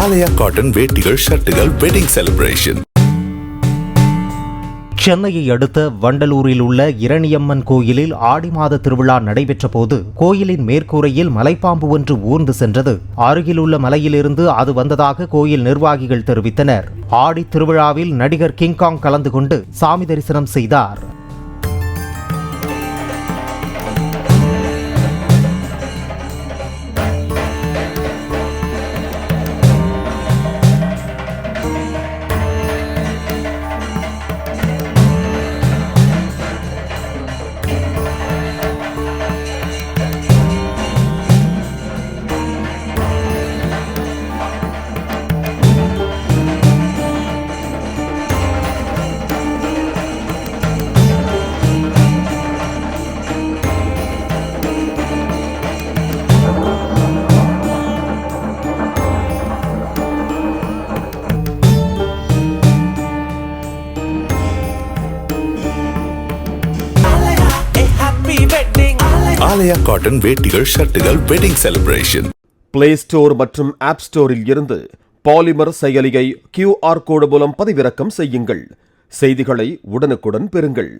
ஆலயா cotton வேட்டிகள் ஷர்ட்டுகள் wedding celebration. சென்னையை அடுத்த வண்டலூரில் உள்ள இரணியம்மன் கோயிலில் ஆடி மாத திருவிழா நடைபெற்ற போது கோயிலின் மேற்கூரையில் மலைப்பாம்பு ஒன்று ஊர்ந்து சென்றது. அருகிலுள்ள மலையிலிருந்து அது வந்ததாக கோயில் நிர்வாகிகள் தெரிவித்தனர். ஆடி திருவிழாவில் நடிகர் கிங்காங் கலந்து கொண்டு சாமி தரிசனம் செய்தார். ஆலயா காட்டன் வேட்டிகள் ஷர்ட்டுகள் வெட்டிங் செலிப்ரேஷன். பிளே ஸ்டோர் மற்றும் ஆப் ஸ்டோரில் இருந்து பாலிமர் செயலியை QR கோடு மூலம் பதிவிறக்கம் செய்யுங்கள். செய்திகளை உடனுக்குடன் பெறுங்கள்.